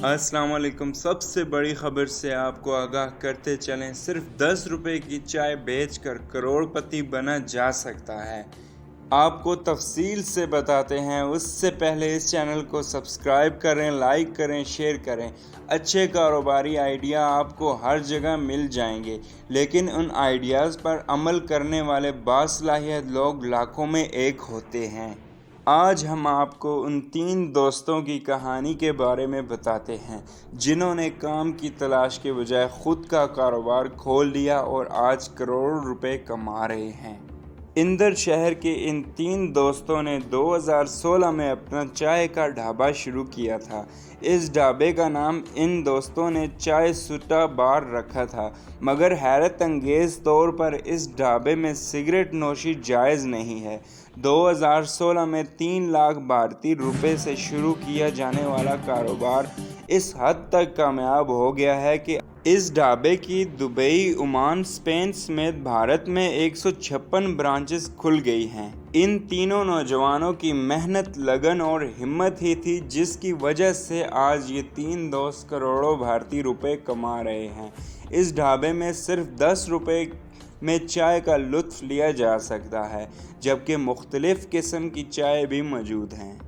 अस्सलाम वालेकुम। सबसे बड़ी खबर से आपको आगाह करते चलें, सिर्फ 10 रुपए की चाय बेचकर करोड़पति बना जा सकता है। आपको तफसील से बताते हैं, उससे पहले इस चैनल को सब्सक्राइब करें, लाइक करें, शेयर करें। अच्छे कारोबारी आइडिया आपको हर जगह मिल जाएंगे, लेकिन उन आइडियाज़ पर अमल करने वाले बासलाहियत लोग लाखों में एक होते हैं। आज हम आपको उन 3 दोस्तों की कहानी के बारे में बताते हैं जिन्होंने काम की तलाश के बजाय खुद का कारोबार खोल लिया और आज करोड़ों रुपए कमा रहे हैं। इंदर शहर के इन 3 दोस्तों ने 2016 में अपना चाय का ढाबा शुरू किया था। इस ढाबे का नाम इन दोस्तों ने चाय सुट्टा बार रखा था, मगर हैरत अंगेज़ तौर पर इस ढाबे में सिगरेट नोशी जायज़ नहीं है। 2016 में 3 लाख भारतीय रुपए से शुरू किया जाने वाला कारोबार इस हद तक कामयाब हो गया है कि इस ढाबे की दुबई, ओमान, स्पेन समेत भारत में 156 ब्रांचेस खुल गई हैं। इन तीनों नौजवानों की मेहनत, लगन और हिम्मत ही थी जिसकी वजह से आज ये 3 दोस्त करोड़ों भारतीय रुपए कमा रहे हैं। इस ढाबे में सिर्फ 10 रुपए में चाय का लुत्फ़ लिया जा सकता है, जबकि मुख्तलिफ़ किस्म की चाय भी मौजूद हैं।